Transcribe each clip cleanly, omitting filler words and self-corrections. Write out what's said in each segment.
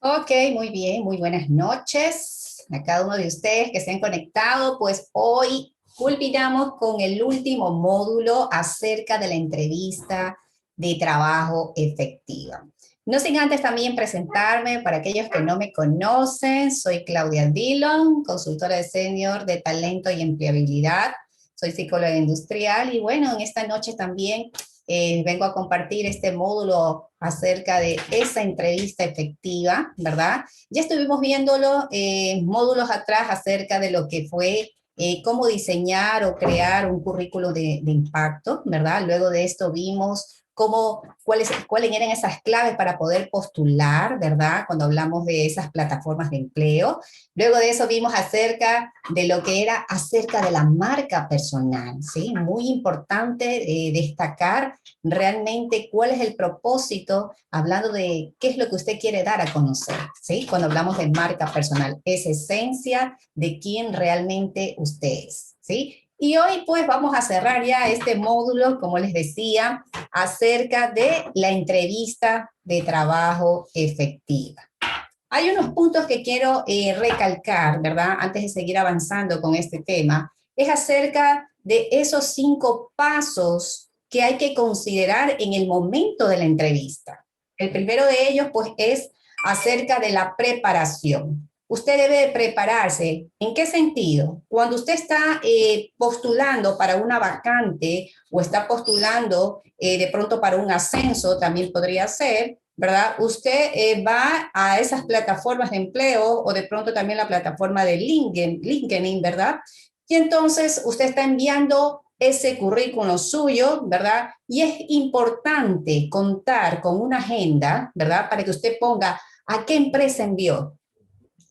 Ok, muy bien, muy buenas noches a cada uno de ustedes que se han conectado. Pues hoy culminamos con el último módulo acerca de la entrevista de trabajo efectiva. No sin antes también presentarme para aquellos que no me conocen, soy Claudia Dillon, consultora de senior de talento y empleabilidad. Soy psicóloga industrial y bueno, en esta noche también vengo a compartir este módulo acerca de esa entrevista efectiva, ¿verdad? Ya estuvimos viéndolo módulos atrás acerca de lo que fue cómo diseñar o crear un currículo de impacto, ¿verdad? Luego de esto vimos cuáles eran esas claves para poder postular, ¿verdad? Cuando hablamos de esas plataformas de empleo. Luego de eso vimos acerca de lo que era acerca de la marca personal, ¿sí? Muy importante destacar realmente cuál es el propósito, hablando de qué es lo que usted quiere dar a conocer, ¿sí? Cuando hablamos de marca personal, es esencia de quién realmente usted es, ¿sí? Y hoy pues vamos a cerrar ya este módulo, como les decía, acerca de la entrevista de trabajo efectiva. Hay unos puntos que quiero recalcar, ¿verdad? Antes de seguir avanzando con este tema, es acerca de esos 5 pasos que hay que considerar en el momento de la entrevista. El primero de ellos, pues, es acerca de la preparación. Usted debe prepararse. ¿En qué sentido? Cuando usted está postulando para una vacante o está postulando de pronto para un ascenso, también podría ser, ¿verdad? Usted va a esas plataformas de empleo o de pronto también la plataforma de LinkedIn, ¿verdad? Y entonces usted está enviando ese currículum suyo, ¿verdad? Y es importante contar con una agenda, ¿verdad? Para que usted ponga a qué empresa envió.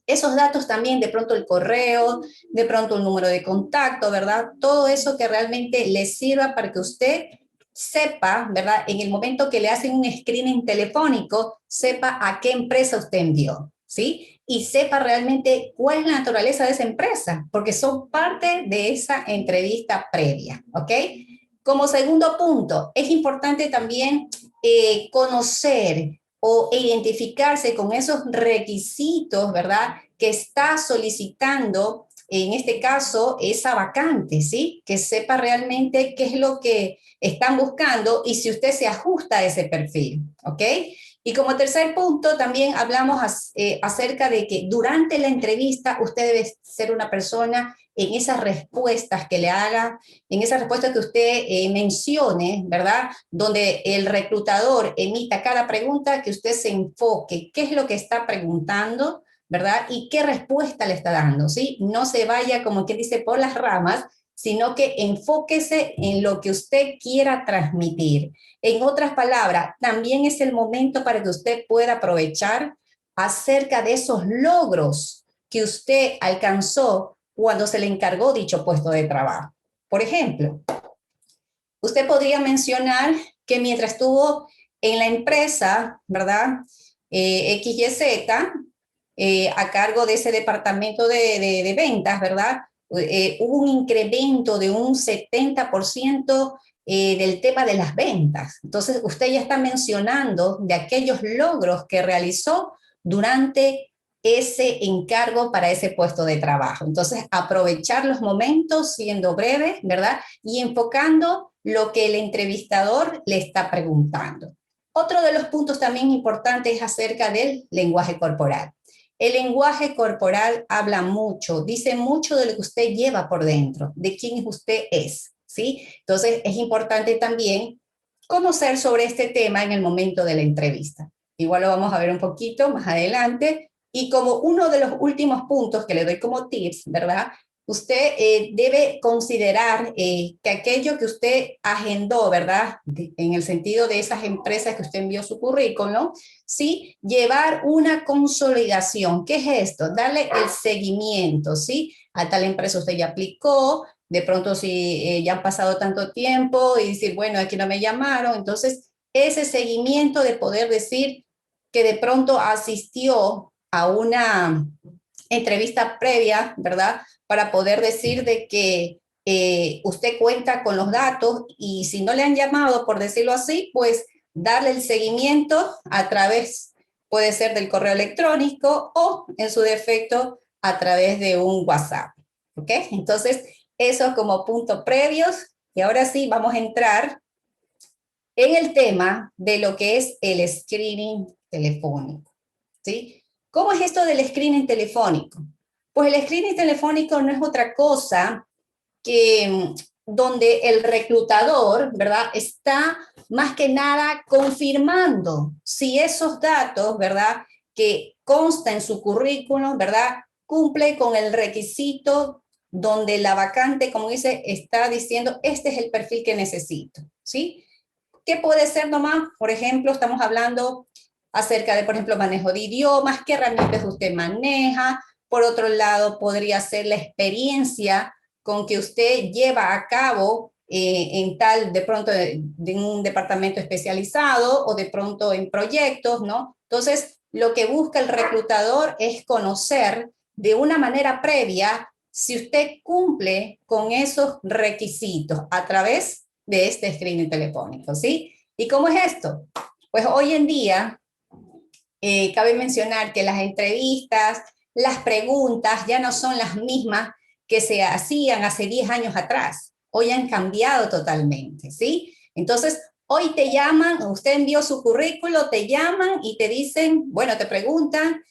Esos datos también, de pronto el correo, de pronto el número de contacto, ¿verdad? Todo eso que realmente le sirva para que usted sepa, ¿verdad? En el momento que le hacen un screening telefónico, sepa a qué empresa usted envió, ¿sí? Y sepa realmente cuál es la naturaleza de esa empresa, porque son parte de esa entrevista previa, ¿ok? Como segundo punto, es importante también conocer o identificarse con esos requisitos, ¿verdad? Que está solicitando, en este caso, esa vacante, ¿sí? Que sepa realmente qué es lo que están buscando y si usted se ajusta a ese perfil, ¿ok? Y como tercer punto, también hablamos acerca de que durante la entrevista usted debe ser una persona en esas respuestas que le haga, en esas respuestas que usted mencione, ¿verdad? Donde el reclutador emita cada pregunta, que usted se enfoque, qué es lo que está preguntando, ¿verdad? Y qué respuesta le está dando, ¿sí? No se vaya, como que dice, por las ramas, sino que enfóquese en lo que usted quiera transmitir. En otras palabras, también es el momento para que usted pueda aprovechar acerca de esos logros que usted alcanzó cuando se le encargó dicho puesto de trabajo. Por ejemplo, usted podría mencionar que mientras estuvo en la empresa, ¿verdad? XYZ, a cargo de ese departamento de ventas, ¿verdad? Hubo un incremento de un 70% del tema de las ventas. Entonces, usted ya está mencionando de aquellos logros que realizó durante ese encargo para ese puesto de trabajo. Entonces, aprovechar los momentos siendo breves, ¿verdad? Y enfocando lo que el entrevistador le está preguntando. Otro de los puntos también importantes es acerca del lenguaje corporal. El lenguaje corporal habla mucho, dice mucho de lo que usted lleva por dentro, de quién usted es, ¿sí? Entonces, es importante también conocer sobre este tema en el momento de la entrevista. Igual lo vamos a ver un poquito más adelante. Y como uno de los últimos puntos que le doy como tips, ¿verdad? Usted debe considerar que aquello que usted agendó, ¿verdad? En el sentido de esas empresas que usted envió su currículum, ¿sí? Llevar una consolidación. ¿Qué es esto? Darle el seguimiento, ¿sí? A tal empresa usted ya aplicó, de pronto si ya han pasado tanto tiempo y decir, bueno, aquí no me llamaron, entonces ese seguimiento de poder decir que de pronto asistió a una entrevista previa, ¿verdad? Para poder decir de que usted cuenta con los datos y si no le han llamado, por decirlo así, pues darle el seguimiento a través puede ser del correo electrónico o, en su defecto, a través de un WhatsApp. ¿Ok? Entonces, eso como puntos previos. Y ahora sí, vamos a entrar en el tema de lo que es el screening telefónico. ¿Sí? ¿Cómo es esto del screening telefónico? Pues el screening telefónico no es otra cosa que donde el reclutador, ¿verdad? Está más que nada confirmando si esos datos, ¿verdad? Que consta en su currículum, ¿verdad? Cumple con el requisito donde la vacante, como dice, está diciendo, este es el perfil que necesito, ¿sí? ¿Qué puede ser nomás? Por ejemplo, estamos hablando acerca de, por ejemplo, manejo de idiomas, qué herramientas usted maneja. Por otro lado, podría ser la experiencia con que usted lleva a cabo en tal, de pronto, de un departamento especializado o de pronto en proyectos, ¿no? Entonces, lo que busca el reclutador es conocer de una manera previa si usted cumple con esos requisitos a través de este screening telefónico, ¿sí? ¿Y cómo es esto? Pues hoy en día, cabe mencionar que las entrevistas, las preguntas ya no son las mismas que se hacían hace 10 años atrás. Hoy han cambiado totalmente, ¿sí? Entonces, hoy te llaman, usted envió su currículo, te llaman y te dicen, bueno, te preguntan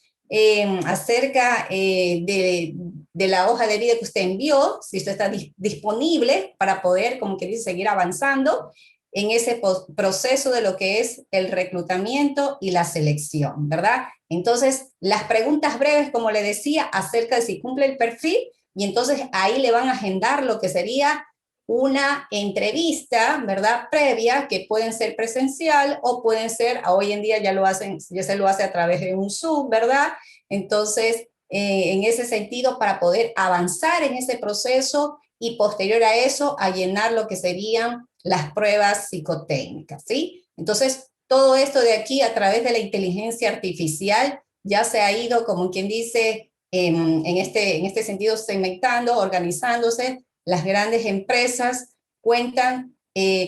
acerca de la hoja de vida que usted envió, si usted está disponible para poder, como que dice, seguir avanzando en ese proceso de lo que es el reclutamiento y la selección, ¿verdad? Entonces, las preguntas breves, como le decía, acerca de si cumple el perfil, y entonces ahí le van a agendar lo que sería una entrevista, ¿verdad? Previa, que pueden ser presencial o pueden ser, hoy en día ya lo hacen, ya se lo hace a través de un Zoom, ¿verdad? Entonces, en ese sentido, para poder avanzar en ese proceso y posterior a eso, a llenar lo que serían las pruebas psicotécnicas, ¿sí? Entonces, todo esto de aquí a través de la inteligencia artificial ya se ha ido, como quien dice, en este sentido, segmentando, organizándose. Las grandes empresas cuentan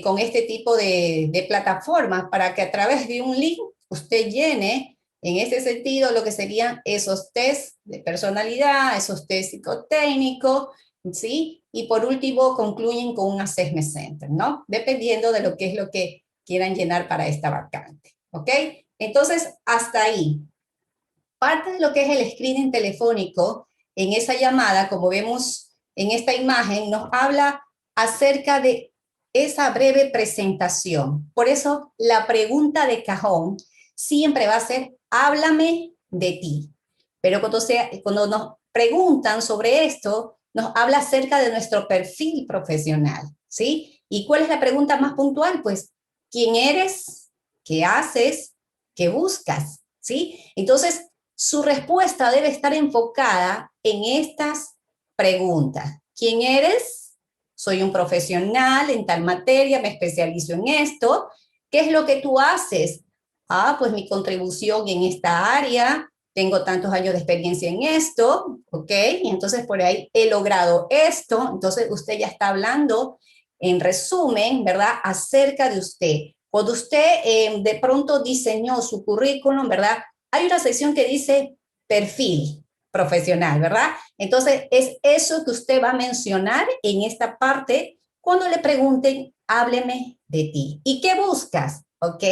con este tipo de plataformas para que a través de un link usted llene en este sentido lo que serían esos test de personalidad, esos test psicotécnicos, ¿sí? Y por último concluyen con un assessment center, ¿no? Dependiendo de lo que es lo que quieran llenar para esta vacante, ¿ok? Entonces, hasta ahí. Parte de lo que es el screening telefónico, en esa llamada, como vemos en esta imagen, nos habla acerca de esa breve presentación. Por eso, la pregunta de cajón siempre va a ser, háblame de ti. Pero cuando nos preguntan sobre esto, nos habla acerca de nuestro perfil profesional, ¿sí? ¿Y cuál es la pregunta más puntual? Pues, ¿quién eres? ¿Qué haces? ¿Qué buscas? ¿Sí? Entonces, su respuesta debe estar enfocada en estas preguntas. ¿Quién eres? Soy un profesional en tal materia, me especializo en esto. ¿Qué es lo que tú haces? Ah, pues mi contribución en esta área, tengo tantos años de experiencia en esto, ¿ok? Y entonces por ahí he logrado esto, entonces usted ya está hablando en resumen, ¿verdad? Acerca de usted. Cuando usted de pronto diseñó su currículum, ¿verdad? Hay una sección que dice perfil profesional, ¿verdad? Entonces es eso que usted va a mencionar en esta parte cuando le pregunten, hábleme de ti. ¿Y qué buscas? ¿Ok?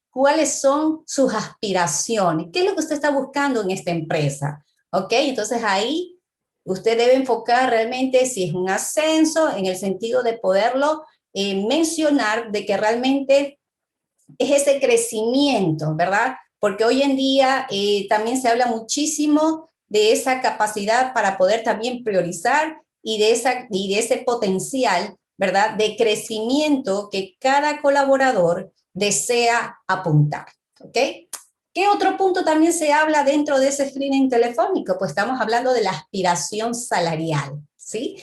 ¿Cuáles son sus aspiraciones? ¿Qué es lo que usted está buscando en esta empresa? ¿Ok? Entonces ahí usted debe enfocar realmente si es un ascenso en el sentido de poderlo mencionar de que realmente es ese crecimiento, ¿verdad? Porque hoy en día también se habla muchísimo de esa capacidad para poder también priorizar y de ese potencial, ¿verdad? De crecimiento que cada colaborador desea apuntar, ¿ok? ¿Qué otro punto también se habla dentro de ese screening telefónico? Pues estamos hablando de la aspiración salarial, ¿sí?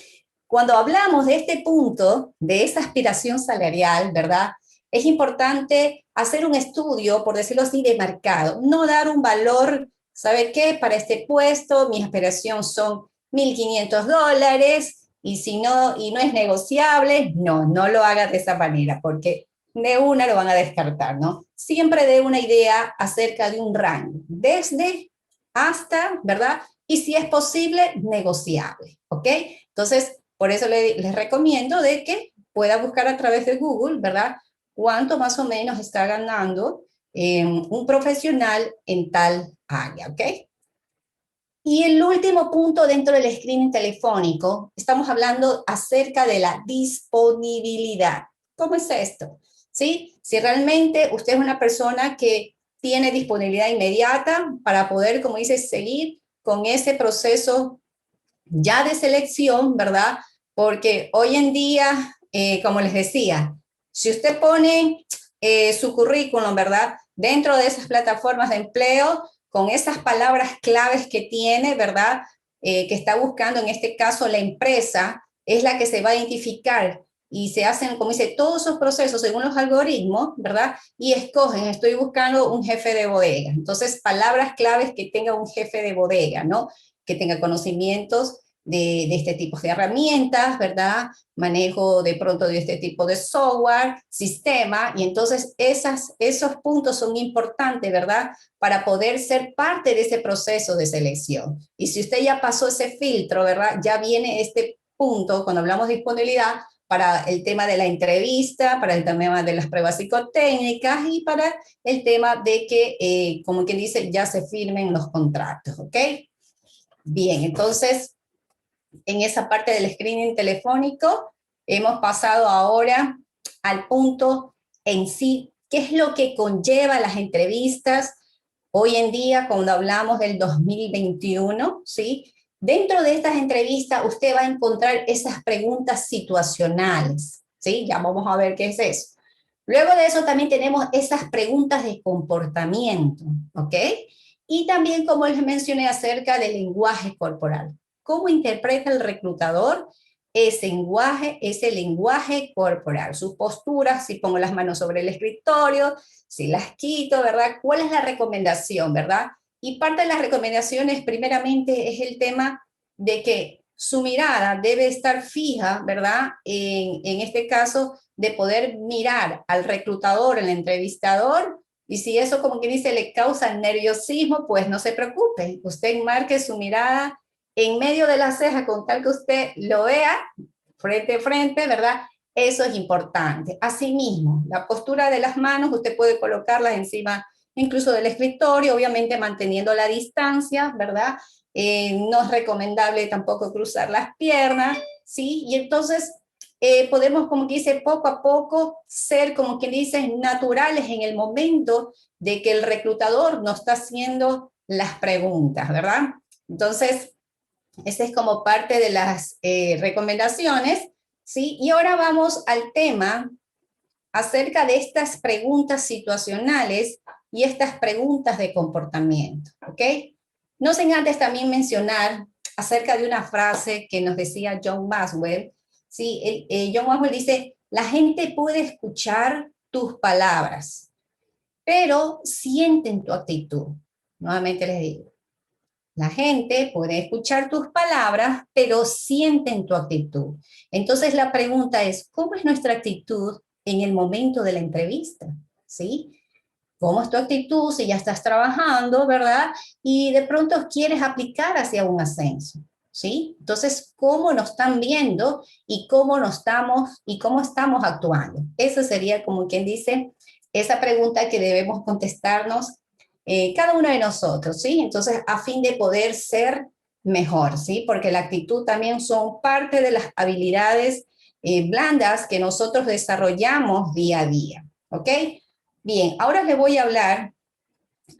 Cuando hablamos de este punto, de esa aspiración salarial, ¿verdad? Es importante hacer un estudio, por decirlo así, de mercado, no dar un valor, ¿sabe qué? Para este puesto, mi aspiración son $1,500 y si no, y no es negociable, no lo haga de esa manera, porque de una lo van a descartar, ¿no? siempre dé una idea acerca de un rango, desde hasta, ¿verdad? Y si es posible, negociable, ¿ok? Entonces, por eso les recomiendo de que pueda buscar a través de Google, ¿verdad? Cuánto más o menos está ganando un profesional en tal área, ¿ok? Y el último punto dentro del screening telefónico, estamos hablando acerca de la disponibilidad. ¿Cómo es esto? ¿Sí? Si realmente usted es una persona que tiene disponibilidad inmediata para poder, como dice, seguir con ese proceso ya de selección, ¿verdad? Porque hoy en día, como les decía, si usted pone su currículum, ¿verdad? Dentro de esas plataformas de empleo, con esas palabras claves que tiene, ¿verdad? Que está buscando, en este caso, la empresa, es la que se va a identificar y se hacen, como dice, todos esos procesos según los algoritmos, ¿verdad? Y escogen, estoy buscando un jefe de bodega. Entonces, palabras claves que tenga un jefe de bodega, ¿no? Que tenga conocimientos de este tipo de herramientas, ¿verdad? Manejo de pronto de este tipo de software, sistema, y entonces esos puntos son importantes, ¿verdad? Para poder ser parte de ese proceso de selección. Y si usted ya pasó ese filtro, ¿verdad? Ya viene este punto, cuando hablamos de disponibilidad, para el tema de la entrevista, para el tema de las pruebas psicotécnicas y para el tema de que, como quien dice, ya se firmen los contratos, ¿ok? Bien, entonces, en esa parte del screening telefónico, hemos pasado ahora al punto en sí, qué es lo que conlleva las entrevistas hoy en día cuando hablamos del 2021, ¿sí? Dentro de estas entrevistas usted va a encontrar esas preguntas situacionales, ¿sí? Ya vamos a ver qué es eso. Luego de eso también tenemos esas preguntas de comportamiento, ¿ok? Y también, como les mencioné, acerca del lenguaje corporal. ¿Cómo interpreta el reclutador ese lenguaje corporal? Sus posturas, si pongo las manos sobre el escritorio, si las quito, ¿verdad? ¿Cuál es la recomendación, verdad? Y parte de las recomendaciones, primeramente, es el tema de que su mirada debe estar fija, ¿verdad? En este caso, de poder mirar al reclutador, al entrevistador, y si eso, como que dice, le causa nerviosismo, pues no se preocupe. Usted enmarque su mirada en medio de la ceja con tal que usted lo vea frente a frente, ¿verdad? Eso es importante. Asimismo, la postura de las manos, usted puede colocarlas encima incluso del escritorio, obviamente manteniendo la distancia, ¿verdad? No es recomendable tampoco cruzar las piernas, ¿sí? Y entonces podemos, como que dice, poco a poco ser, como quien dice, naturales en el momento de que el reclutador nos está haciendo las preguntas, ¿verdad? Entonces, esa es como parte de las recomendaciones, ¿sí? Y ahora vamos al tema acerca de estas preguntas situacionales y estas preguntas de comportamiento, ¿ok? No sin antes también mencionar acerca de una frase que nos decía John Maxwell, ¿sí? John Maxwell dice, la gente puede escuchar tus palabras, pero sienten tu actitud. Nuevamente les digo, la gente puede escuchar tus palabras, pero sienten tu actitud. Entonces la pregunta es, ¿cómo es nuestra actitud en el momento de la entrevista? ¿Sí? ¿Cómo es tu actitud si ya estás trabajando, verdad? Y de pronto quieres aplicar hacia un ascenso, ¿sí? Entonces, ¿cómo nos están viendo y cómo estamos actuando? Eso sería como quien dice esa pregunta que debemos contestarnos cada uno de nosotros, ¿sí? Entonces, a fin de poder ser mejor, ¿sí? Porque la actitud también son parte de las habilidades blandas que nosotros desarrollamos día a día, ¿ok? Bien, ahora le voy a hablar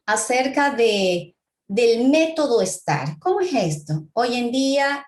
acerca del método STAR. ¿Cómo es esto? Hoy en día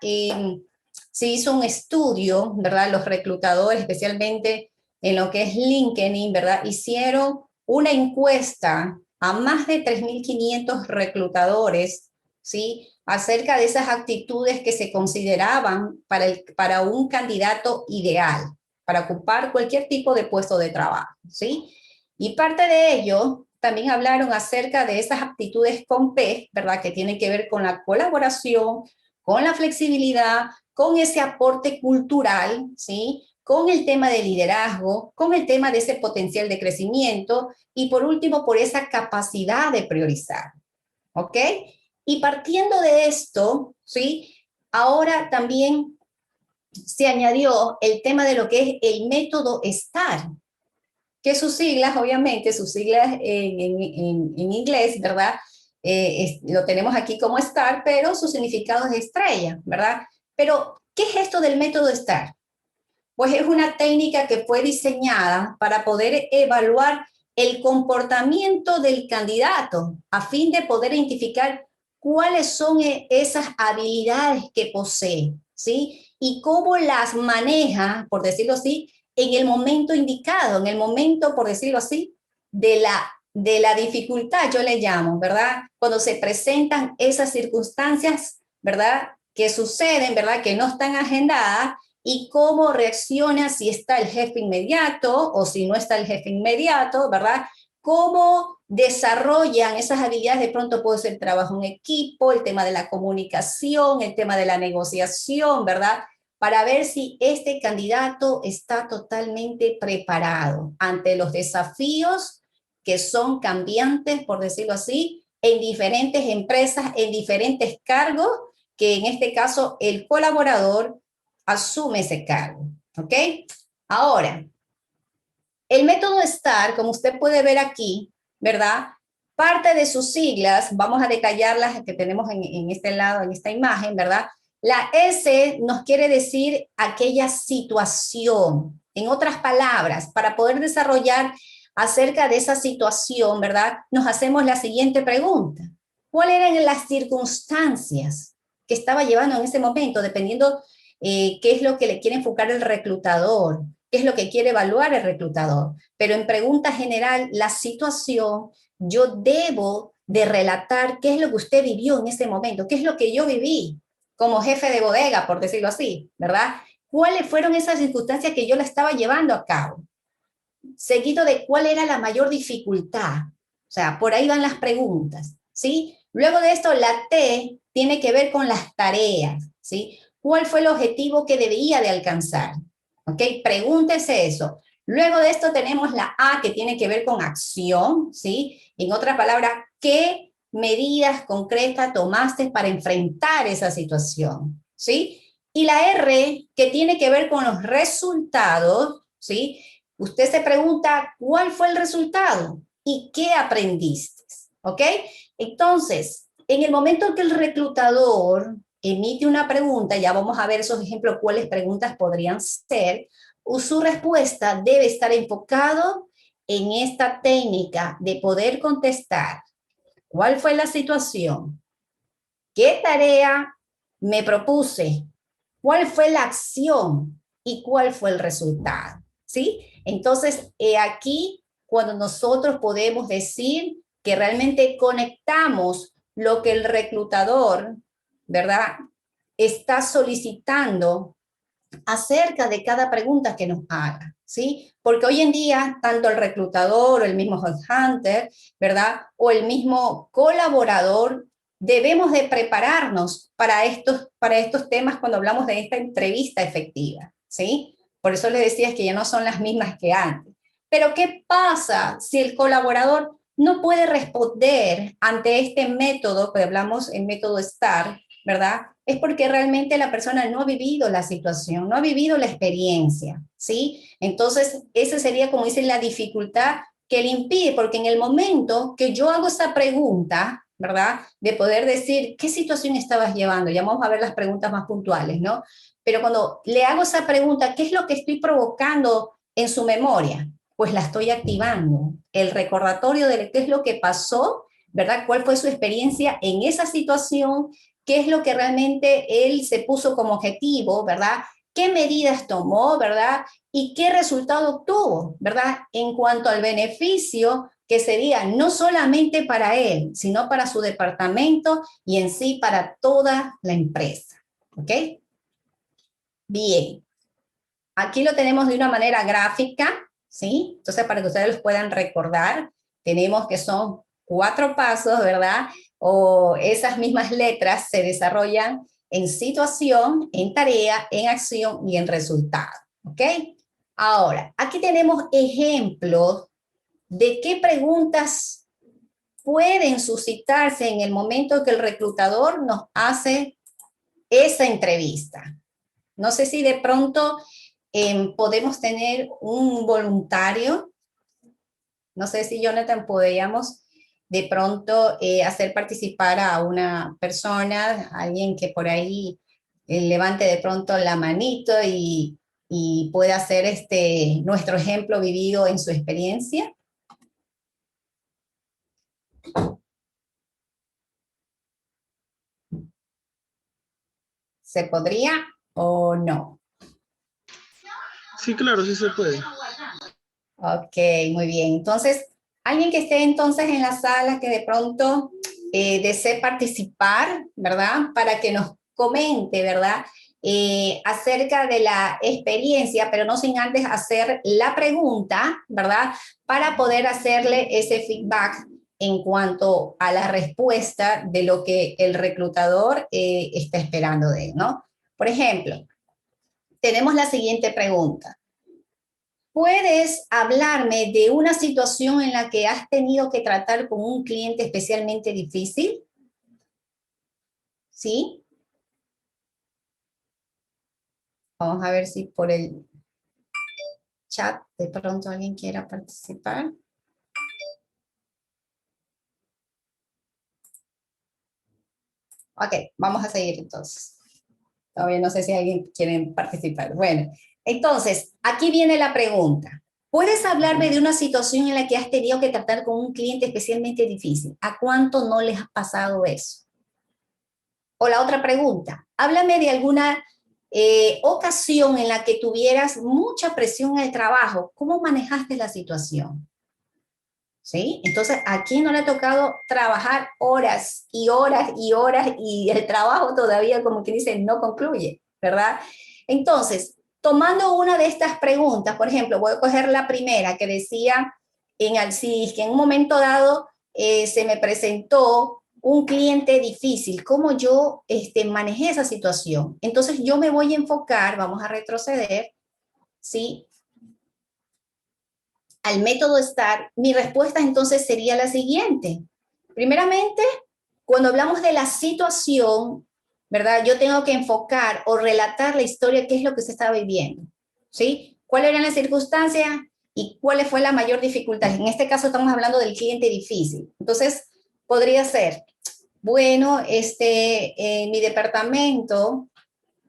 se hizo un estudio, ¿verdad? Los reclutadores, especialmente en lo que es LinkedIn, ¿verdad? Hicieron una encuesta a más de 3.500 reclutadores, ¿sí? Acerca de esas actitudes que se consideraban para un candidato ideal, para ocupar cualquier tipo de puesto de trabajo, ¿sí? Y parte de ello también hablaron acerca de esas aptitudes con P, ¿verdad? Que tienen que ver con la colaboración, con la flexibilidad, con ese aporte cultural, ¿sí? con el tema de liderazgo, con el tema de ese potencial de crecimiento y por último por esa capacidad de priorizar, ¿ok? Y partiendo de esto, ¿sí? Ahora también se añadió el tema de lo que es el método STAR, que sus siglas, obviamente, sus siglas en inglés, ¿verdad? Lo tenemos aquí como STAR, pero su significado es estrella, ¿verdad? Pero, ¿qué es esto del método STAR? Pues es una técnica que fue diseñada para poder evaluar el comportamiento del candidato a fin de poder identificar cuáles son esas habilidades que posee, ¿sí? Y cómo las maneja, por decirlo así, en el momento indicado, en el momento, por decirlo así, de la dificultad, yo le llamo, ¿verdad? Cuando se presentan esas circunstancias, ¿verdad? Que suceden, ¿verdad? Que no están agendadas y cómo reacciona si está el jefe inmediato o si no está el jefe inmediato, ¿verdad? Cómo desarrollan esas habilidades, de pronto puede ser trabajo en equipo, el tema de la comunicación, el tema de la negociación, ¿verdad? Para ver si este candidato está totalmente preparado ante los desafíos que son cambiantes, por decirlo así, en diferentes empresas, en diferentes cargos, que en este caso el colaborador asume ese cargo, ¿ok? Ahora, el método STAR, como usted puede ver aquí, ¿verdad? Parte de sus siglas, vamos a detallarlas que tenemos en este lado, en esta imagen, ¿verdad? La S nos quiere decir aquella situación. En otras palabras, para poder desarrollar acerca de esa situación, ¿verdad? Nos hacemos la siguiente pregunta. ¿Cuáles eran las circunstancias que estaba llevando en ese momento, dependiendo qué es lo que le quiere enfocar el reclutador? ¿Qué es lo que quiere evaluar el reclutador? Pero en pregunta general, la situación, yo debo de relatar qué es lo que usted vivió en ese momento, qué es lo que yo viví como jefe de bodega, por decirlo así, ¿verdad? ¿Cuáles fueron esas circunstancias que yo la estaba llevando a cabo? Seguido de cuál era la mayor dificultad. O sea, por ahí van las preguntas, ¿sí? Luego de esto, la T tiene que ver con las tareas, ¿sí? ¿Cuál fue el objetivo que debía de alcanzar? ¿Ok? Pregúntese eso. Luego de esto tenemos la A que tiene que ver con acción, ¿sí? En otras palabras, ¿qué medidas concretas tomaste para enfrentar esa situación? ¿Sí? Y la R que tiene que ver con los resultados, ¿sí? Usted se pregunta, ¿cuál fue el resultado? ¿Y qué aprendiste? ¿Ok? Entonces, en el momento que el reclutador emite una pregunta, ya vamos a ver esos ejemplos, cuáles preguntas podrían ser, su respuesta debe estar enfocado en esta técnica de poder contestar. ¿Cuál fue la situación? ¿Qué tarea me propuse? ¿Cuál fue la acción? ¿Y cuál fue el resultado? ¿Sí? Entonces, aquí cuando nosotros podemos decir que realmente conectamos lo que el reclutador, ¿verdad? Está solicitando acerca de cada pregunta que nos haga, ¿sí? Porque hoy en día, tanto el reclutador o el mismo headhunter, ¿verdad? O el mismo colaborador, debemos de prepararnos para estos temas cuando hablamos de esta entrevista efectiva, ¿sí? Por eso les decía que ya no son las mismas que antes. Pero ¿qué pasa si el colaborador no puede responder ante este método, que hablamos en método STAR, ¿verdad? Es porque realmente la persona no ha vivido la situación, no ha vivido la experiencia, ¿sí? Entonces, esa sería, como dicen, la dificultad que le impide, porque en el momento que yo hago esa pregunta, ¿verdad? De poder decir, ¿qué situación estabas llevando? Ya vamos a ver las preguntas más puntuales, ¿no? Pero cuando le hago esa pregunta, ¿qué es lo que estoy provocando en su memoria? Pues la estoy activando. El recordatorio de qué es lo que pasó, ¿verdad? ¿Cuál fue su experiencia en esa situación? ¿Qué es lo que realmente él se puso como objetivo, ¿verdad? ¿Qué medidas tomó, ¿verdad? Y qué resultado obtuvo, ¿verdad? En cuanto al beneficio que sería no solamente para él, sino para su departamento y en sí para toda la empresa. ¿Ok? Bien. Aquí lo tenemos de una manera gráfica, ¿sí? Entonces, para que ustedes los puedan recordar, tenemos que son 4 pasos, ¿verdad? O esas mismas letras se desarrollan en situación, en tarea, en acción y en resultado, ¿ok? Ahora, aquí tenemos ejemplos de qué preguntas pueden suscitarse en el momento que el reclutador nos hace esa entrevista. No sé si de pronto podemos tener un voluntario. No sé si, Jonathan, podríamos de pronto hacer participar a una persona, alguien que por ahí levante de pronto la manito y pueda hacer nuestro ejemplo vivido en su experiencia. ¿Se podría o no? Sí, claro, sí se puede. Ok, muy bien. Entonces, alguien que esté entonces en la sala que de pronto desee participar, ¿verdad? Para que nos comente, ¿verdad? Acerca de la experiencia, pero no sin antes hacer la pregunta, ¿verdad? Para poder hacerle ese feedback en cuanto a la respuesta de lo que el reclutador está esperando de él, ¿no? Por ejemplo, tenemos la siguiente pregunta. ¿Puedes hablarme de una situación en la que has tenido que tratar con un cliente especialmente difícil? ¿Sí? Vamos a ver si por el chat de pronto alguien quiera participar. Ok, vamos a seguir entonces. Todavía no sé si alguien quiere participar. Bueno, entonces, aquí viene la pregunta. ¿Puedes hablarme de una situación en la que has tenido que tratar con un cliente especialmente difícil? ¿A cuánto no les ha pasado eso? O la otra pregunta, háblame de alguna ocasión en la que tuvieras mucha presión en el trabajo. ¿Cómo manejaste la situación? ¿Sí? Entonces, ¿a quién no le ha tocado trabajar horas y horas y horas y el trabajo todavía, como que dice, no concluye, ¿verdad? Entonces, tomando una de estas preguntas, por ejemplo, voy a coger la primera que decía en Alcides, que en un momento dado se me presentó un cliente difícil, ¿cómo yo manejé esa situación? Entonces, yo me voy a enfocar, vamos a retroceder, ¿sí? Al método STAR, mi respuesta entonces sería la siguiente. Primeramente, cuando hablamos de la situación, ¿verdad? Yo tengo que enfocar o relatar la historia, qué es lo que se estaba viviendo, ¿sí? ¿Cuáles eran las circunstancias y cuál fue la mayor dificultad? En este caso estamos hablando del cliente difícil. Entonces, podría ser, bueno, en mi departamento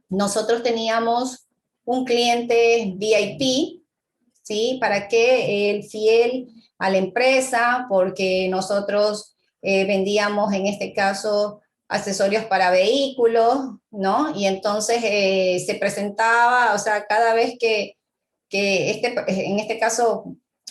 nosotros teníamos un cliente VIP, ¿sí? ¿Para qué? El fiel a la empresa, porque nosotros vendíamos en este caso accesorios para vehículos, ¿no? Y entonces se presentaba, o sea, cada vez que en este caso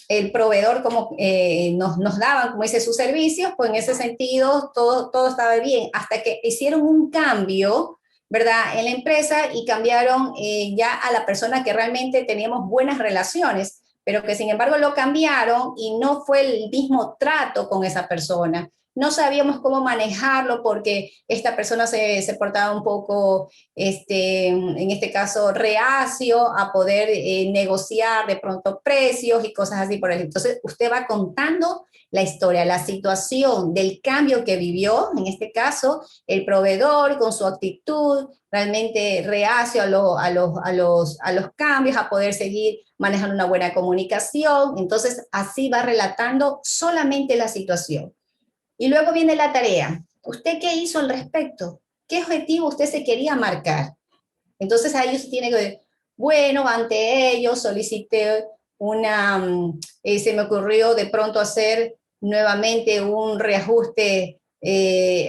el proveedor como nos daban, como dice, sus servicios, pues en ese sentido todo estaba bien, hasta que hicieron un cambio, ¿verdad?, en la empresa y cambiaron ya a la persona que realmente teníamos buenas relaciones, pero que sin embargo lo cambiaron y no fue el mismo trato con esa persona. No sabíamos cómo manejarlo porque esta persona se portaba un poco, en este caso, reacio a poder negociar de pronto precios y cosas así por el. Entonces, usted va contando la historia, la situación del cambio que vivió, en este caso, el proveedor con su actitud realmente reacio a los cambios, a poder seguir manejando una buena comunicación. Entonces, así va relatando solamente la situación. Y luego viene la tarea. ¿Usted qué hizo al respecto? ¿Qué objetivo usted se quería marcar? Entonces ahí usted tiene que ver, bueno, ante ello solicité se me ocurrió de pronto hacer nuevamente un reajuste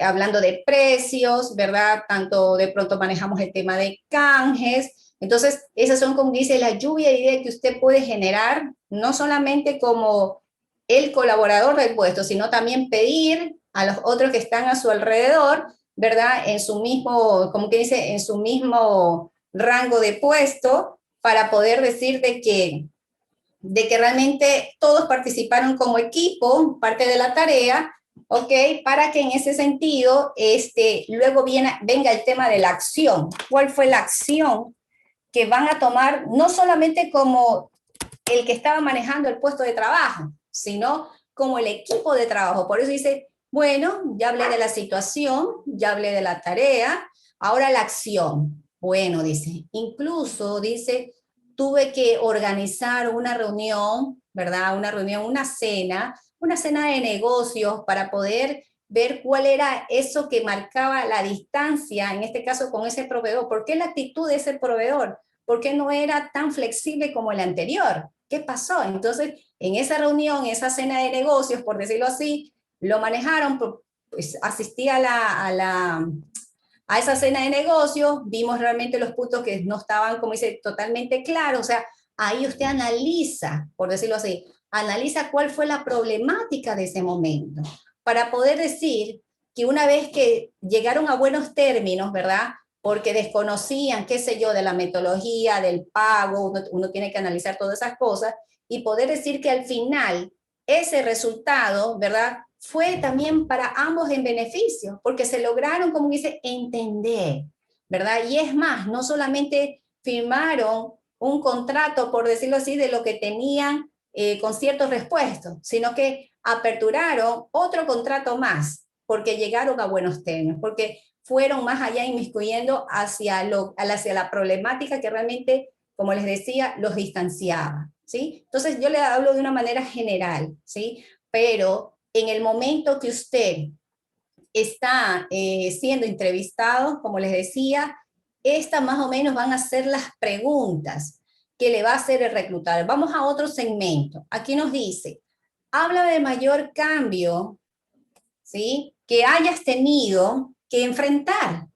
hablando de precios, ¿verdad? Tanto de pronto manejamos el tema de canjes. Entonces, esas son, como dice, la lluvia de ideas que usted puede generar, no solamente como el colaborador del puesto, sino también pedir a los otros que están a su alrededor, ¿verdad? En su mismo, como que dice, en su mismo rango de puesto, para poder decir de que realmente todos participaron como equipo, parte de la tarea, ¿ok? Para que en ese sentido, luego venga el tema de la acción. ¿Cuál fue la acción que van a tomar, no solamente como el que estaba manejando el puesto de trabajo, sino como el equipo de trabajo. Por eso dice, bueno, ya hablé de la situación, ya hablé de la tarea, ahora la acción. Bueno, dice, incluso dice, tuve que organizar una reunión, ¿verdad? Una cena de negocios para poder ver cuál era eso que marcaba la distancia, en este caso con ese proveedor. ¿Por qué la actitud de ese proveedor? ¿Por qué no era tan flexible como el anterior? ¿Qué pasó? Entonces, en esa reunión, esa cena de negocios, por decirlo así, lo manejaron, pues asistí a esa cena de negocios, vimos realmente los puntos que no estaban, como dice, totalmente claros. O sea, ahí usted analiza, por decirlo así, analiza cuál fue la problemática de ese momento, para poder decir que una vez que llegaron a buenos términos, ¿verdad? Porque desconocían, qué sé yo, de la metodología, del pago, uno tiene que analizar todas esas cosas, y poder decir que al final ese resultado, ¿verdad? Fue también para ambos en beneficio, porque se lograron, como dice, entender, ¿verdad? Y es más, no solamente firmaron un contrato, por decirlo así, de lo que tenían con ciertos repuestos, sino que aperturaron otro contrato más, porque llegaron a buenos términos, porque fueron más allá inmiscuyendo hacia la problemática que realmente, como les decía, los distanciaba, ¿sí? Entonces yo le hablo de una manera general, ¿sí? Pero en el momento que usted está siendo entrevistado, como les decía, estas más o menos van a ser las preguntas que le va a hacer el reclutador. Vamos a otro segmento. Aquí nos dice, habla de mayor cambio, ¿sí? Que hayas tenido que enfrentar.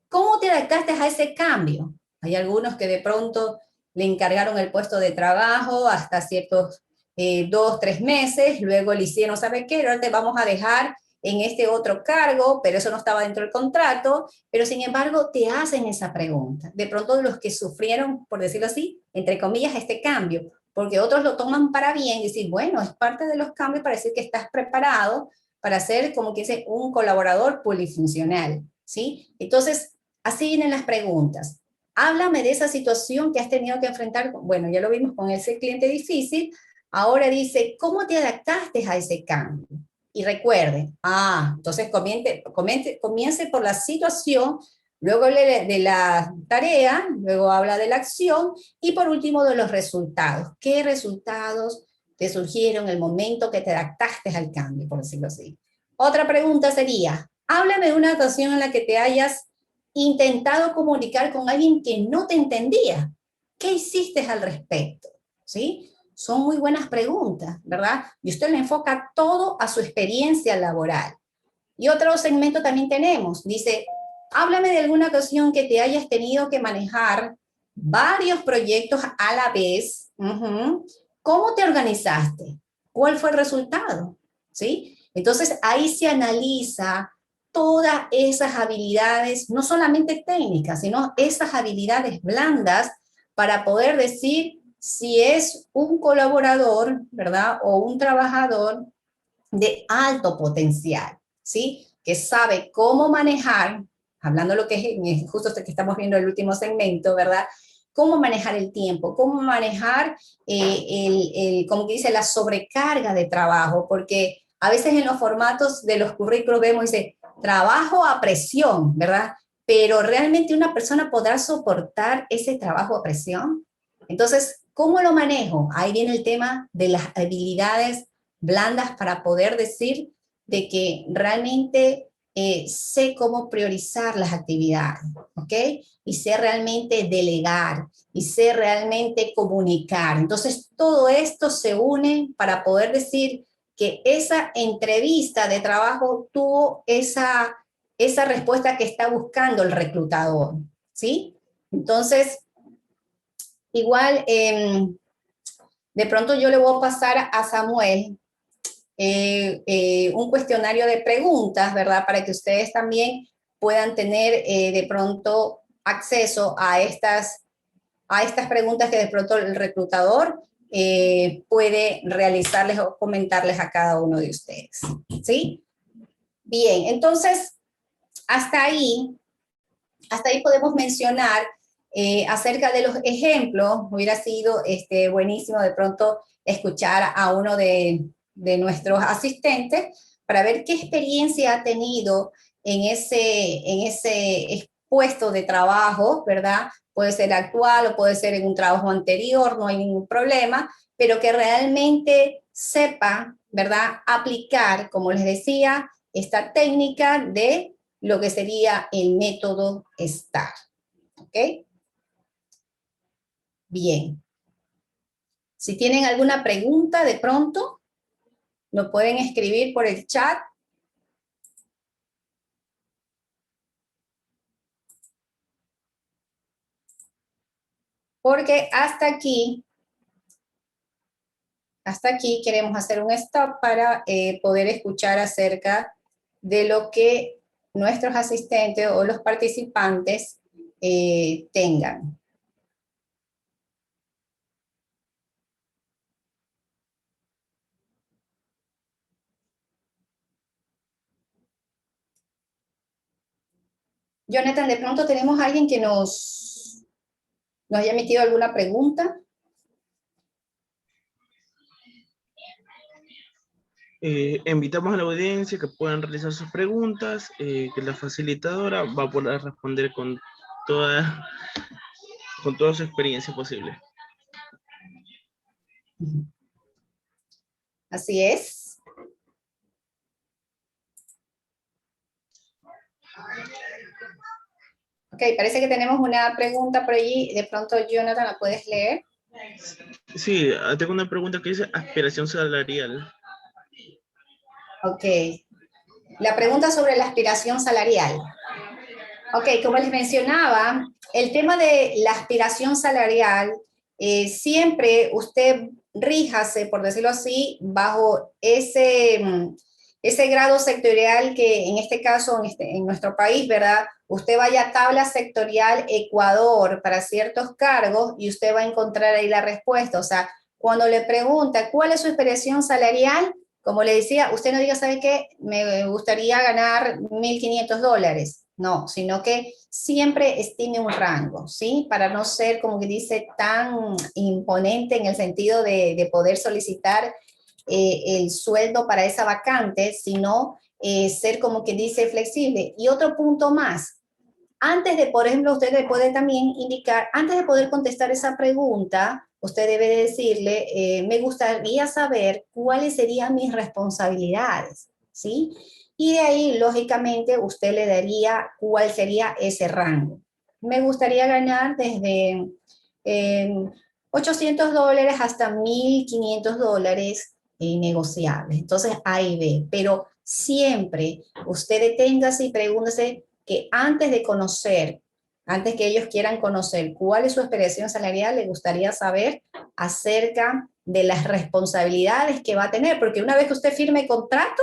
¿Cómo te adaptaste a ese cambio? Hay algunos que de pronto le encargaron el puesto de trabajo hasta ciertos 2, 3 meses, luego le hicieron, ¿sabe qué? Ahora te vamos a dejar en este otro cargo, pero eso no estaba dentro del contrato, pero sin embargo te hacen esa pregunta. De pronto los que sufrieron, por decirlo así, entre comillas, este cambio, porque otros lo toman para bien y decir, bueno, es parte de los cambios para decir que estás preparado para ser, como que dice, un colaborador polifuncional, ¿sí? Entonces, así vienen las preguntas. Háblame de esa situación que has tenido que enfrentar. Bueno, ya lo vimos con ese cliente difícil. Ahora dice, ¿cómo te adaptaste a ese cambio? Y recuerde, entonces comience por la situación, luego de la tarea, luego habla de la acción y por último de los resultados. ¿Qué resultados te surgieron en el momento que te adaptaste al cambio, por decirlo así? Otra pregunta sería, háblame de una ocasión en la que te hayas intentado comunicar con alguien que no te entendía. ¿Qué hiciste al respecto? ¿Sí? Son muy buenas preguntas, ¿verdad? Y usted le enfoca todo a su experiencia laboral. Y otro segmento también tenemos. Dice, háblame de alguna ocasión que te hayas tenido que manejar varios proyectos a la vez. ¿Cómo te organizaste? ¿Cuál fue el resultado? ¿Sí? Entonces ahí se analiza todas esas habilidades, no solamente técnicas, sino esas habilidades blandas para poder decir si es un colaborador, ¿verdad? O un trabajador de alto potencial, ¿sí? Que sabe cómo manejar, hablando de lo que es justo que estamos viendo el último segmento, ¿verdad? Cómo manejar el tiempo, cómo manejar, como que dice, la sobrecarga de trabajo, porque a veces en los formatos de los currículos vemos, dice, trabajo a presión, ¿verdad? Pero realmente una persona podrá soportar ese trabajo a presión. Entonces, ¿cómo lo manejo? Ahí viene el tema de las habilidades blandas para poder decir de que realmente sé cómo priorizar las actividades, ¿ok? Y sé realmente delegar, y sé realmente comunicar. Entonces, todo esto se une para poder decir que esa entrevista de trabajo tuvo esa respuesta que está buscando el reclutador, ¿sí? Entonces, igual, de pronto yo le voy a pasar a Samuel un cuestionario de preguntas, ¿verdad? Para que ustedes también puedan tener de pronto acceso a estas preguntas que de pronto el reclutador puede realizarles o comentarles a cada uno de ustedes, ¿sí? Bien, entonces, hasta ahí podemos mencionar acerca de los ejemplos, hubiera sido buenísimo de pronto escuchar a uno de nuestros asistentes para ver qué experiencia ha tenido en ese puesto de trabajo, ¿verdad? Puede ser actual o puede ser en un trabajo anterior, no hay ningún problema, pero que realmente sepa, ¿verdad? Aplicar, como les decía, esta técnica de lo que sería el método STAR. ¿Ok? Bien. Si tienen alguna pregunta de pronto, lo pueden escribir por el chat. Porque hasta aquí queremos hacer un stop para poder escuchar acerca de lo que nuestros asistentes o los participantes tengan. Jonathan, de pronto tenemos a alguien que nos haya emitido alguna pregunta. Invitamos a la audiencia que puedan realizar sus preguntas, que la facilitadora va a poder responder toda, con toda su experiencia posible. Así es. Ok, parece que tenemos una pregunta por allí. De pronto, Jonathan, ¿la puedes leer? Sí, tengo una pregunta que dice aspiración salarial. Ok. La pregunta sobre la aspiración salarial. Ok, como les mencionaba, el tema de la aspiración salarial, siempre usted ríjase, por decirlo así, bajo ese grado sectorial que en este caso, en nuestro país, ¿verdad? Usted vaya a tabla sectorial Ecuador para ciertos cargos y usted va a encontrar ahí la respuesta. O sea, cuando le pregunta cuál es su aspiración salarial, como le decía, usted no diga, ¿sabe qué? Me gustaría ganar $1,500. No, sino que siempre estime un rango, ¿sí? Para no ser, como que dice, tan imponente en el sentido de poder solicitar el sueldo para esa vacante, sino ser como que dice flexible. Y otro punto más, antes de, por ejemplo, usted le puede también indicar, antes de poder contestar esa pregunta, usted debe decirle, me gustaría saber cuáles serían mis responsabilidades, ¿sí? Y de ahí, lógicamente, usted le daría cuál sería ese rango. Me gustaría ganar desde eh, $800 hasta $1,500 negociables. Entonces, ahí ve. Pero siempre usted deténgase y pregúntese que antes que ellos quieran conocer cuál es su aspiración salarial, le gustaría saber acerca de las responsabilidades que va a tener, porque una vez que usted firme contrato,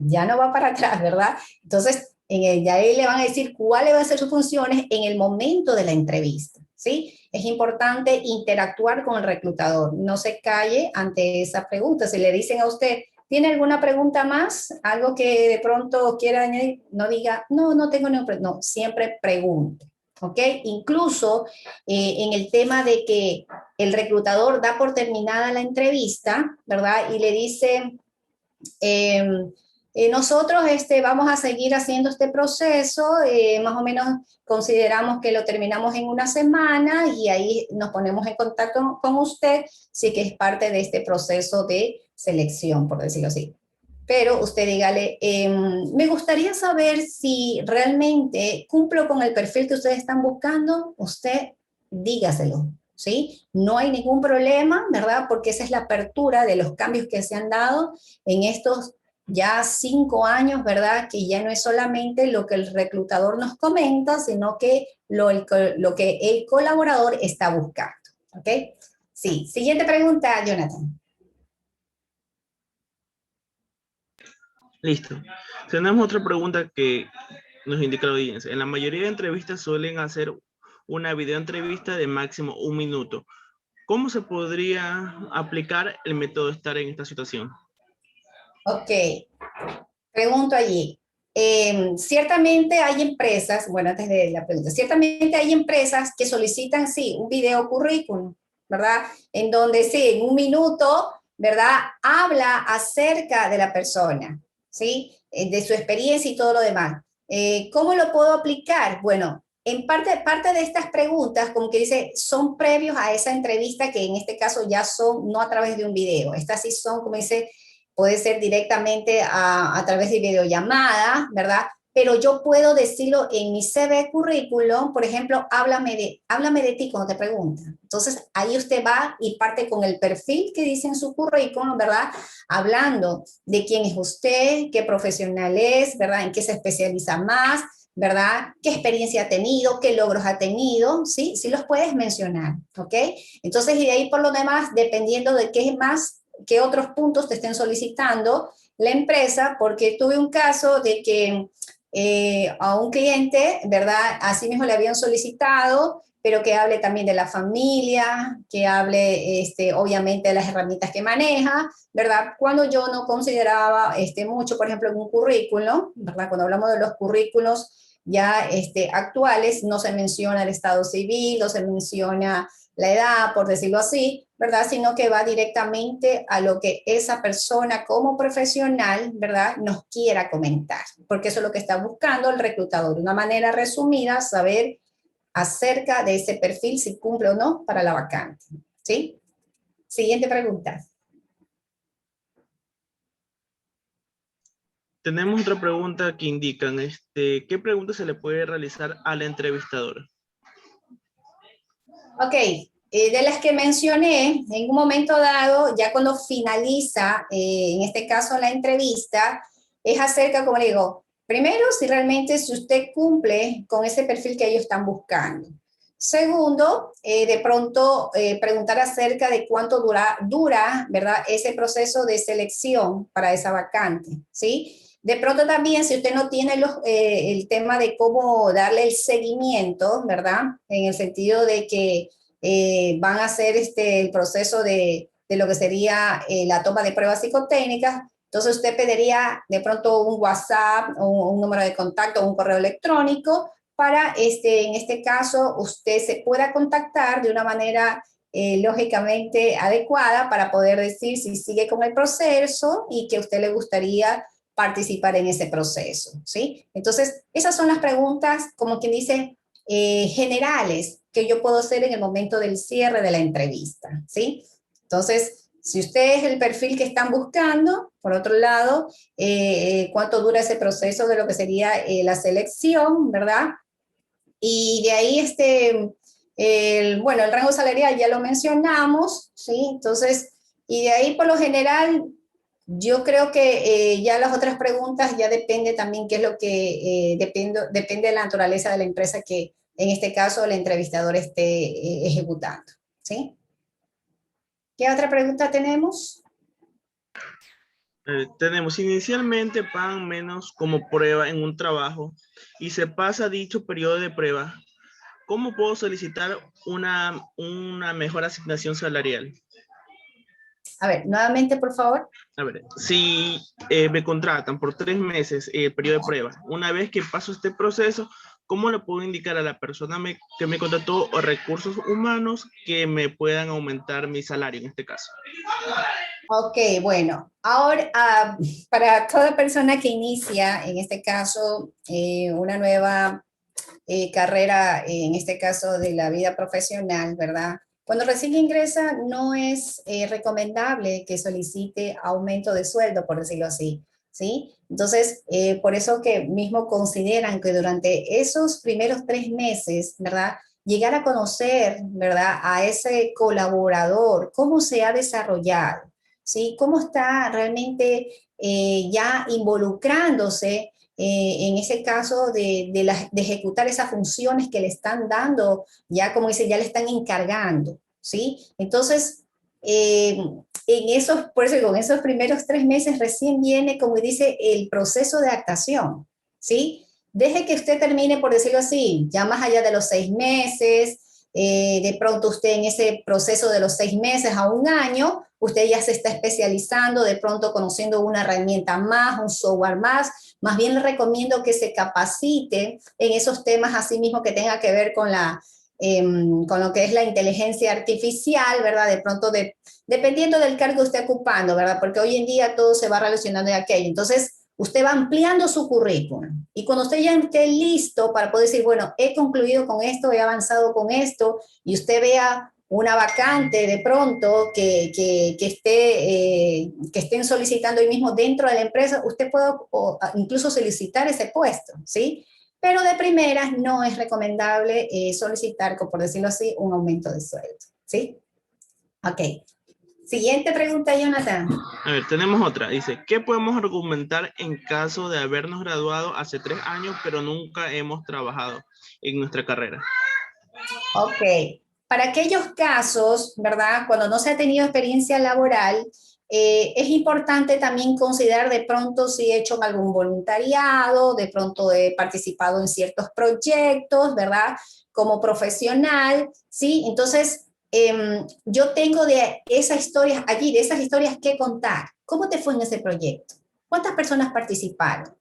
ya no va para atrás, ¿verdad? Entonces, ya ahí le van a decir cuáles van a ser sus funciones en el momento de la entrevista, ¿sí? Es importante interactuar con el reclutador, no se calle ante esa pregunta. Si le dicen a usted, ¿tiene alguna pregunta más? Algo que de pronto quiera añadir, no diga, no, no tengo ninguna pregunta, no, siempre pregunte. ¿Ok? Incluso en el tema de que el reclutador da por terminada la entrevista, ¿verdad? Y le dice, nosotros vamos a seguir haciendo este proceso, más o menos consideramos que lo terminamos en una semana y ahí nos ponemos en contacto con usted, sí que es parte de este proceso de selección, por decirlo así. Pero usted dígale, me gustaría saber si realmente cumplo con el perfil que ustedes están buscando, usted dígaselo, ¿sí? No hay ningún problema, ¿verdad? Porque esa es la apertura de los cambios que se han dado en estos ya 5 años, ¿verdad? Que ya no es solamente lo que el reclutador nos comenta, sino que lo que el colaborador está buscando, ¿ok? Sí, siguiente pregunta, Jonathan. Listo. Tenemos otra pregunta que nos indica la audiencia. En la mayoría de entrevistas suelen hacer una videoentrevista de máximo 1 minuto. ¿Cómo se podría aplicar el método STAR en esta situación? Ok, pregunto allí. ciertamente hay empresas, bueno, antes de la pregunta, ciertamente hay empresas que solicitan, sí, un video currículum, ¿verdad? En donde sí, en un minuto, ¿verdad? Habla acerca de la persona, ¿sí? De su experiencia y todo lo demás. ¿Cómo lo puedo aplicar? Bueno, en parte de estas preguntas, como que dice, son previos a esa entrevista que en este caso ya son no a través de un video. Estas sí son, como dice, puede ser directamente a través de videollamada, ¿verdad? Pero yo puedo decirlo en mi CV currículum, por ejemplo, háblame de ti cuando te preguntan. Entonces, ahí usted va y parte con el perfil que dice en su currículum, ¿verdad? Hablando de quién es usted, qué profesional es, ¿verdad? En qué se especializa más, ¿verdad? ¿Qué experiencia ha tenido? ¿Qué logros ha tenido? ¿Sí? Sí los puedes mencionar, ¿ok? Entonces, y de ahí por lo demás, dependiendo de qué más, qué otros puntos te estén solicitando la empresa, porque tuve un caso de que a un cliente, ¿verdad? Así mismo le habían solicitado, pero que hable también de la familia, que hable, obviamente, de las herramientas que maneja, ¿verdad? Cuando yo no consideraba mucho, por ejemplo, en un currículum, ¿verdad? Cuando hablamos de los currículos ya actuales, no se menciona el estado civil, no se menciona la edad, por decirlo así, ¿verdad? Sino que va directamente a lo que esa persona como profesional, ¿verdad? Nos quiera comentar, porque eso es lo que está buscando el reclutador. De una manera resumida, saber acerca de ese perfil, si cumple o no para la vacante. ¿Sí? Siguiente pregunta. Tenemos otra pregunta que indican, ¿qué pregunta se le puede realizar al entrevistador? Ok, de las que mencioné, en un momento dado, ya cuando finaliza, en este caso la entrevista, es acerca, como le digo, primero, si usted cumple con ese perfil que ellos están buscando. Segundo, de pronto preguntar acerca de cuánto dura, ¿verdad? Ese proceso de selección para esa vacante, ¿sí? De pronto también, si usted no tiene el tema de cómo darle el seguimiento, ¿verdad? En el sentido de que van a hacer el proceso de lo que sería la toma de pruebas psicotécnicas, entonces usted pediría de pronto un WhatsApp o un número de contacto o un correo electrónico para, en este caso, usted se pueda contactar de una manera lógicamente adecuada para poder decir si sigue con el proceso y que a usted le gustaría participar en ese proceso, ¿sí? Entonces, esas son las preguntas, como quien dice, generales que yo puedo hacer en el momento del cierre de la entrevista, ¿sí? Entonces, si usted es el perfil que están buscando, por otro lado, cuánto dura ese proceso de lo que sería la selección, ¿verdad? Y de ahí, bueno, el rango salarial ya lo mencionamos, ¿sí? Entonces, y de ahí por lo general, yo creo que ya las otras preguntas ya depende también qué es lo que depende de la naturaleza de la empresa que en este caso el entrevistador esté ejecutando, ¿sí? ¿Qué otra pregunta tenemos? Tenemos inicialmente pagan menos como prueba en un trabajo y se pasa dicho periodo de prueba. ¿Cómo puedo solicitar una mejor asignación salarial? A ver, nuevamente, por favor. A ver, si me contratan por 3 meses el periodo de prueba, una vez que paso este proceso, ¿cómo le puedo indicar a la persona que me contrató o recursos humanos que me puedan aumentar mi salario en este caso? Ok, bueno, ahora para toda persona que inicia, en este caso, una nueva carrera, en este caso de la vida profesional, ¿verdad? Cuando recién ingresa, no es recomendable que solicite aumento de sueldo, por decirlo así, ¿sí? Entonces, por eso que mismo consideran que durante esos primeros 3 meses, ¿verdad? Llegar a conocer, ¿verdad? A ese colaborador, cómo se ha desarrollado, ¿sí? Cómo está realmente ya involucrándose en ese caso de ejecutar esas funciones que le están dando, ya como dice, ya le están encargando, ¿sí? Entonces, por eso digo, en esos primeros 3 meses recién viene, como dice, el proceso de adaptación, ¿sí? Deje que usted termine, por decirlo así, ya más allá de los 6 meses, de pronto usted en ese proceso de los 6 meses a un año, usted ya se está especializando, de pronto conociendo una herramienta más, un software más bien le recomiendo que se capacite en esos temas así mismo que tenga que ver con lo que es la inteligencia artificial, ¿verdad? De pronto, dependiendo del cargo que esté ocupando, ¿verdad? Porque hoy en día todo se va relacionando de aquello. Entonces, usted va ampliando su currículum. Y cuando usted ya esté listo para poder decir, bueno, he concluido con esto, he avanzado con esto, y usted vea una vacante de pronto que estén solicitando hoy mismo dentro de la empresa, usted puede incluso solicitar ese puesto, ¿sí? Pero de primeras no es recomendable solicitar, por decirlo así, un aumento de sueldo, ¿sí? Ok. Siguiente pregunta, Jonathan. A ver, tenemos otra. Dice, ¿qué podemos argumentar en caso de habernos graduado hace 3 años, pero nunca hemos trabajado en nuestra carrera? Ok. Para aquellos casos, ¿verdad? Cuando no se ha tenido experiencia laboral, es importante también considerar de pronto si he hecho algún voluntariado, de pronto he participado en ciertos proyectos, ¿verdad? Como profesional, ¿sí? Entonces, yo tengo de esas historias allí, de esas historias que contar. ¿Cómo te fue en ese proyecto? ¿Cuántas personas participaron?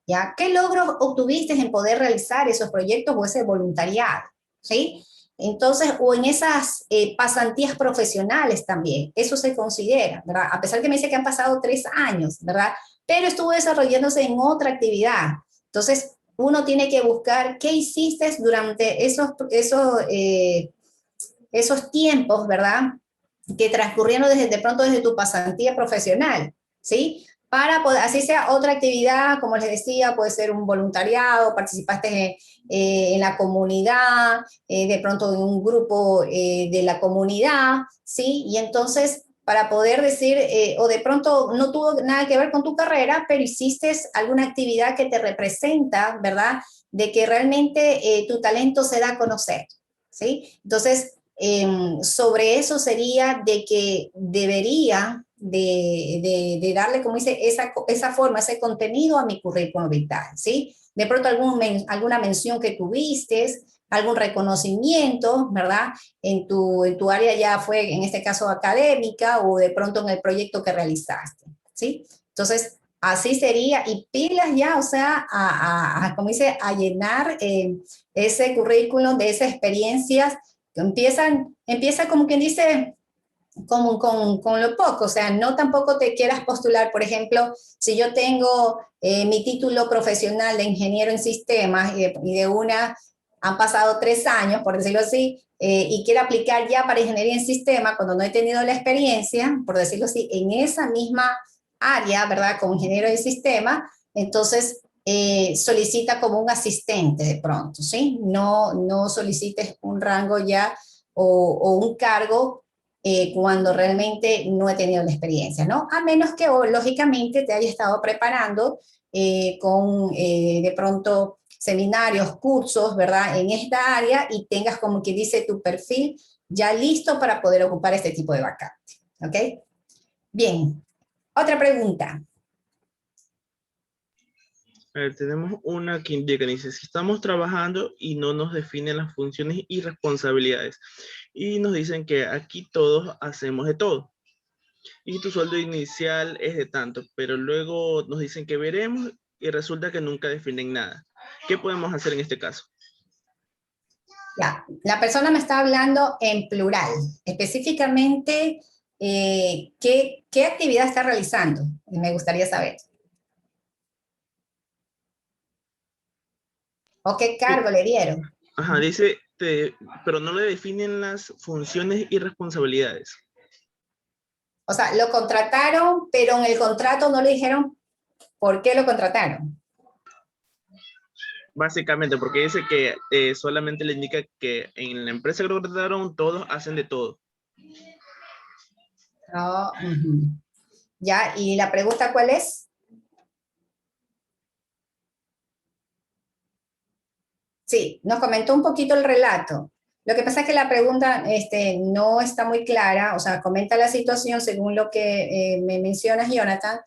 ¿Ya? ¿Qué logros obtuviste en poder realizar esos proyectos o ese voluntariado? ¿Sí? Entonces, o en esas pasantías profesionales también, eso se considera, ¿verdad? A pesar que me dice que han pasado 3 años, ¿verdad? Pero estuvo desarrollándose en otra actividad. Entonces, uno tiene que buscar qué hiciste durante esos tiempos, ¿verdad? Que transcurrieron de pronto desde tu pasantía profesional, ¿sí? Para poder, así sea otra actividad, como les decía, puede ser un voluntariado, participaste en la comunidad, de pronto en un grupo de la comunidad, ¿sí? Y entonces, para poder decir, o de pronto no tuvo nada que ver con tu carrera, pero hiciste alguna actividad que te representa, ¿verdad? De que realmente tu talento se da a conocer, ¿sí? Entonces, sobre eso sería de que debería de darle, como dice, esa forma, ese contenido a mi currículum vital, ¿sí? De pronto alguna mención que tuviste, algún reconocimiento, ¿verdad? En tu área ya fue, en este caso, académica o de pronto en el proyecto que realizaste, ¿sí? Entonces, así sería, y pilas ya, o sea, como dice, a llenar ese currículum de esas experiencias. Empieza como quien dice, con lo poco, o sea, no tampoco te quieras postular, por ejemplo, si yo tengo mi título profesional de ingeniero en sistemas y de una han pasado 3 años, por decirlo así, y quiero aplicar ya para ingeniería en sistemas cuando no he tenido la experiencia, por decirlo así, en esa misma área, ¿verdad? Como ingeniero de sistemas, entonces solicita como un asistente de pronto, ¿sí? No solicites un rango ya o un cargo cuando realmente no he tenido la experiencia, ¿no? A menos que lógicamente te haya estado preparando con de pronto seminarios, cursos, ¿verdad? En esta área y tengas como que dice tu perfil ya listo para poder ocupar este tipo de vacante, ¿ok? Bien, otra pregunta. Tenemos una que indica, dice, si estamos trabajando y no nos definen las funciones y responsabilidades. Y nos dicen que aquí todos hacemos de todo. Y tu sueldo inicial es de tanto, pero luego nos dicen que veremos y resulta que nunca definen nada. ¿Qué podemos hacer en este caso? Ya, la persona me está hablando en plural, específicamente qué actividad está realizando. Me gustaría saber. ¿O qué cargo le dieron? Ajá, dice, pero no le definen las funciones y responsabilidades. O sea, lo contrataron, pero en el contrato no le dijeron por qué lo contrataron. Básicamente, porque dice que solamente le indica que en la empresa que lo contrataron todos hacen de todo. No, ya, y la pregunta ¿cuál es? Sí, nos comentó un poquito el relato. Lo que pasa es que la pregunta no está muy clara, o sea, comenta la situación según lo que me mencionas, Jonathan,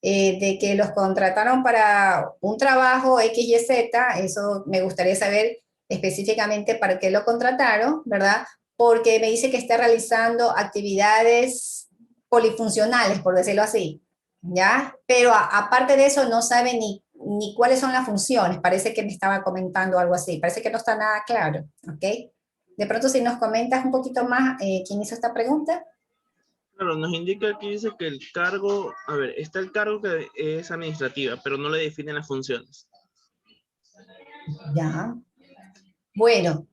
de que los contrataron para un trabajo X, Y, Z, eso me gustaría saber específicamente para qué lo contrataron, ¿verdad? Porque me dice que está realizando actividades polifuncionales, por decirlo así, ¿ya? Pero aparte de eso no sabe ni cuáles son las funciones. Parece que me estaba comentando algo así. Parece que no está nada claro, ¿ok? De pronto, si nos comentas un poquito más, ¿quién hizo esta pregunta? Claro, nos indica aquí, dice que el cargo, a ver, está el cargo que es administrativa, pero no le definen las funciones. Ya. Bueno,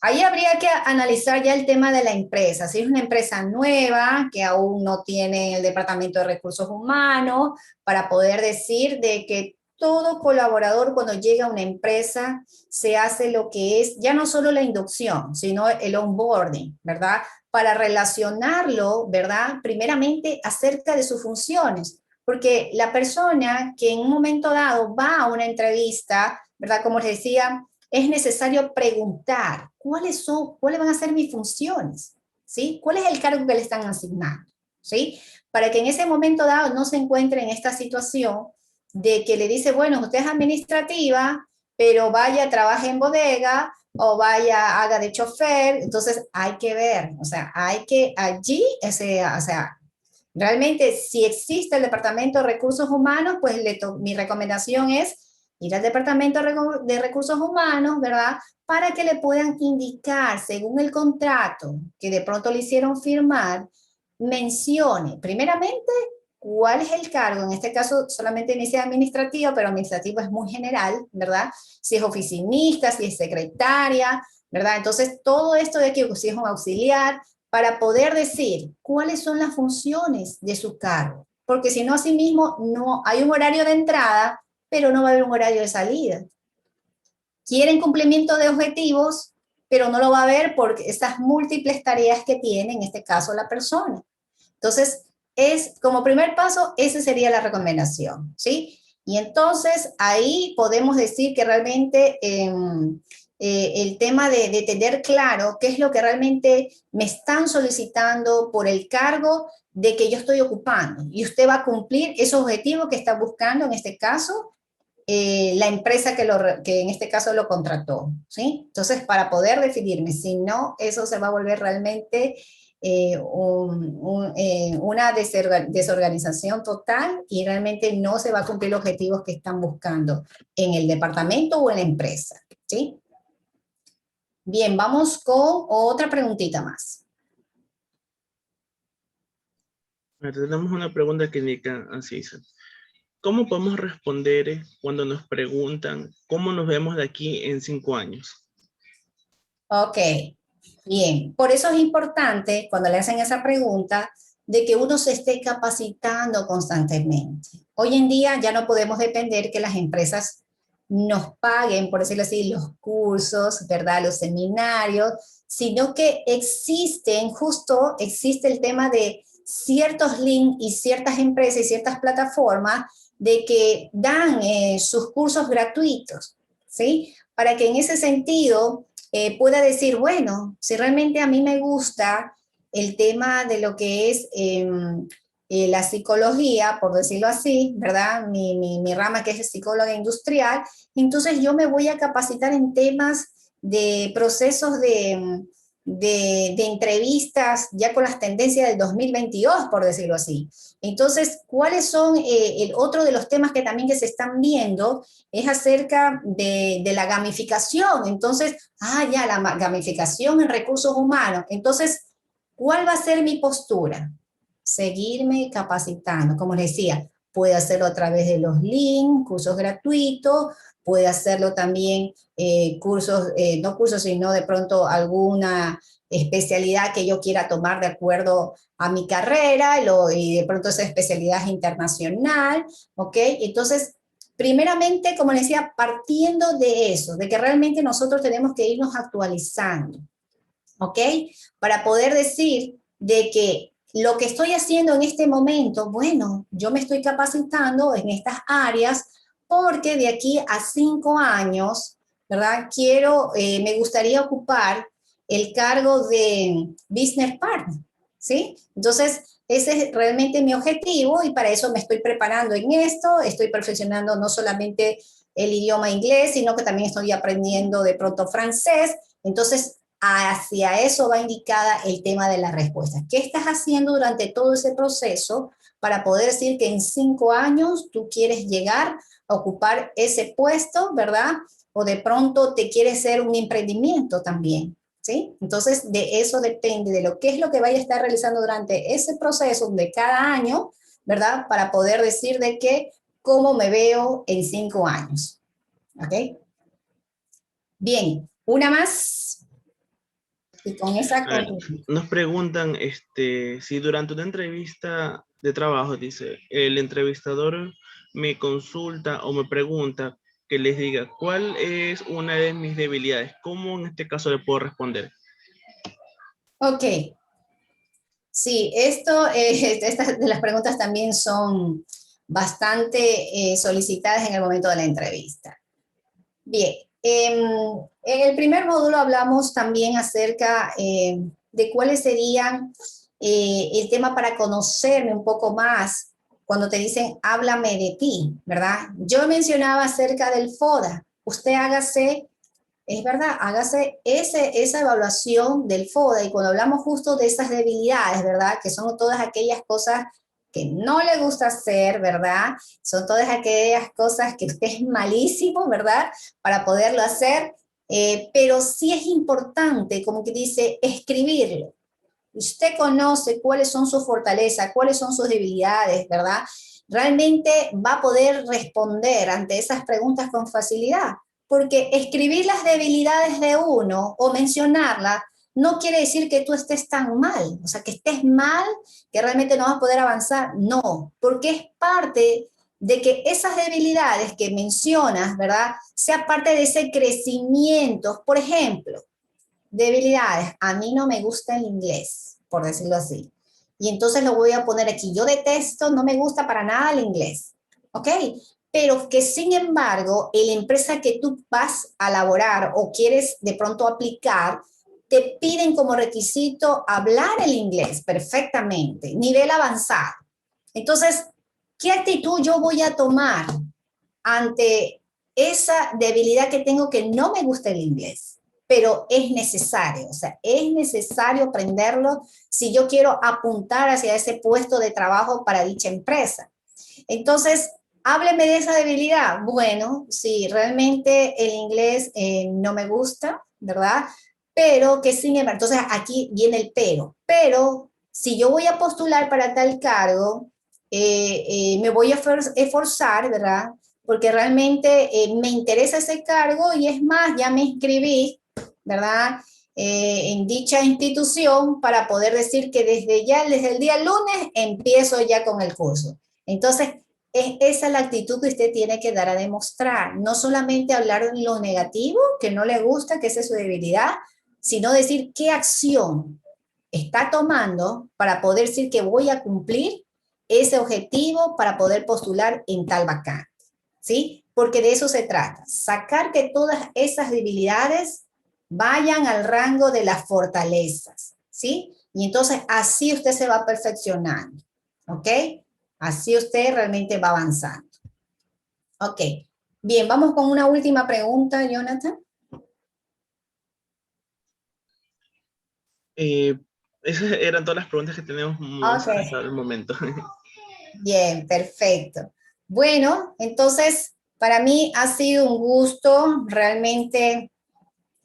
ahí habría que analizar ya el tema de la empresa. Si es una empresa nueva que aún no tiene el departamento de recursos humanos, para poder decir de que todo colaborador cuando llega a una empresa se hace lo que es ya no solo la inducción, sino el onboarding, ¿verdad? Para relacionarlo, ¿verdad? Primeramente acerca de sus funciones, porque la persona que en un momento dado va a una entrevista, ¿verdad? Como les decía, es necesario preguntar cuáles van a ser mis funciones, ¿sí? ¿Cuál es el cargo que le están asignando? ¿Sí? Para que en ese momento dado no se encuentre en esta situación de que le dice, bueno, usted es administrativa, pero vaya, trabaje en bodega o vaya, haga de chofer. Entonces hay que ver, o sea, hay que allí, o sea, realmente si existe el Departamento de Recursos Humanos, pues mi recomendación es ir al Departamento de Recursos Humanos, ¿verdad? Para que le puedan indicar, según el contrato que de pronto le hicieron firmar, mencione, primeramente, cuál es el cargo. En este caso solamente dice administrativo, pero administrativo es muy general, ¿verdad? Si es oficinista, si es secretaria, ¿verdad? Entonces, todo esto de aquí, si es un auxiliar, para poder decir cuáles son las funciones de su cargo. Porque si no, así mismo, no hay un horario de entrada, pero no va a haber un horario de salida. Quieren cumplimiento de objetivos, pero no lo va a haber por esas múltiples tareas que tiene, en este caso, la persona. Entonces, como primer paso, esa sería la recomendación, ¿sí? Y entonces ahí podemos decir que realmente el tema de tener claro qué es lo que realmente me están solicitando por el cargo de que yo estoy ocupando. Y usted va a cumplir esos objetivos que está buscando, en este caso, la empresa que en este caso lo contrató, ¿sí? Entonces, para poder definirme, si no, eso se va a volver realmente una desorganización total y realmente no se va a cumplir los objetivos que están buscando en el departamento o en la empresa, ¿sí? Bien, vamos con otra preguntita más. Tenemos una pregunta que indica así, dice, ¿cómo podemos responder cuando nos preguntan cómo nos vemos de aquí en 5 años? Ok, bien. Por eso es importante cuando le hacen esa pregunta de que uno se esté capacitando constantemente. Hoy en día ya no podemos depender que las empresas nos paguen, por decirlo así, los cursos, ¿verdad? Los seminarios, sino que existe el tema de ciertos links y ciertas empresas y ciertas plataformas de que dan sus cursos gratuitos, ¿sí? Para que en ese sentido pueda decir, bueno, si realmente a mí me gusta el tema de lo que es la psicología, por decirlo así, ¿verdad? Mi rama que es psicóloga industrial, entonces yo me voy a capacitar en temas de procesos de entrevistas ya con las tendencias del 2022, por decirlo así. Entonces, ¿cuáles son el otro de los temas que también que se están viendo? Es acerca de la gamificación. Entonces, ya, la gamificación en recursos humanos. Entonces, ¿cuál va a ser mi postura? Seguirme capacitando. Como les decía, puede hacerlo a través de los links, cursos gratuitos, puede hacerlo también cursos, no cursos, sino de pronto alguna especialidad que yo quiera tomar de acuerdo a mi carrera y de pronto esa especialidad es internacional, ¿ok? Entonces, primeramente, como les decía, partiendo de eso, de que realmente nosotros tenemos que irnos actualizando, ¿ok? Para poder decir de que lo que estoy haciendo en este momento, bueno, yo me estoy capacitando en estas áreas porque de aquí a 5 años, ¿verdad? Me gustaría ocupar el cargo de business partner, ¿sí? Entonces, ese es realmente mi objetivo y para eso me estoy preparando en esto, estoy perfeccionando no solamente el idioma inglés, sino que también estoy aprendiendo de pronto francés. Entonces, hacia eso va indicada el tema de la respuesta. ¿Qué estás haciendo durante todo ese proceso para poder decir que en 5 años tú quieres llegar a ocupar ese puesto, ¿verdad? O de pronto te quieres hacer un emprendimiento también, ¿sí? Entonces, de eso depende, de lo que es lo que vaya a estar realizando durante ese proceso de cada año, ¿verdad? Para poder decir de que, cómo me veo en 5 años, ¿ok? Bien, una más, y con esa A ver, conclusión. nos preguntan si durante una entrevista de trabajo, dice, el entrevistador me consulta o me pregunta que les diga cuál es una de mis debilidades, ¿cómo en este caso le puedo responder? Ok, sí, estas de las preguntas también son bastante solicitadas en el momento de la entrevista. Bien, en el primer módulo hablamos también acerca de cuáles serían el tema para conocerme un poco más cuando te dicen háblame de ti, ¿verdad? Yo mencionaba acerca del FODA. Usted hágase, es verdad, hágase esa evaluación del FODA y cuando hablamos justo de esas debilidades, ¿verdad? Que son todas aquellas cosas que no le gusta hacer, ¿verdad? Son todas aquellas cosas que usted es malísimo, ¿verdad? Para poderlo hacer, pero sí es importante, como que dice, escribirlo. Usted conoce cuáles son sus fortalezas, cuáles son sus debilidades, ¿verdad? Realmente va a poder responder ante esas preguntas con facilidad, porque escribir las debilidades de uno o mencionarlas no quiere decir que tú estés tan mal, o sea, que estés mal, que realmente no vas a poder avanzar, no, porque es parte de que esas debilidades que mencionas, ¿verdad? Sea parte de ese crecimiento. Por ejemplo, debilidades, a mí no me gusta el inglés, por decirlo así. Y entonces lo voy a poner aquí. Yo detesto, no me gusta para nada el inglés. ¿Ok? Pero que sin embargo, en la empresa que tú vas a laborar o quieres de pronto aplicar, te piden como requisito hablar el inglés perfectamente, nivel avanzado. Entonces, ¿qué actitud yo voy a tomar ante esa debilidad que tengo que no me gusta el inglés? Pero es necesario, o sea, es necesario aprenderlo si yo quiero apuntar hacia ese puesto de trabajo para dicha empresa. Entonces, hábleme de esa debilidad. Bueno, sí, realmente el inglés no me gusta, ¿verdad? Pero que sin embargo, entonces aquí viene el pero si yo voy a postular para tal cargo, me voy a esforzar, ¿verdad? Porque realmente me interesa ese cargo y es más, ya me inscribí, ¿verdad? En dicha institución para poder decir que desde el día lunes empiezo ya con el curso. Entonces, esa es la actitud que usted tiene que dar a demostrar. No solamente hablar de lo negativo, que no le gusta, que esa es su debilidad, sino decir qué acción está tomando para poder decir que voy a cumplir ese objetivo para poder postular en tal vacante. ¿Sí? Porque de eso se trata. Sacar que todas esas debilidades vayan al rango de las fortalezas. ¿Sí? Y entonces así usted se va perfeccionando. ¿Ok? Así usted realmente va avanzando. Ok. Bien, vamos con una última pregunta, Jonathan. Eh, Esas eran todas las preguntas que tenemos Ok. hasta el momento. Bien, perfecto. Bueno, entonces, para mí ha sido un gusto realmente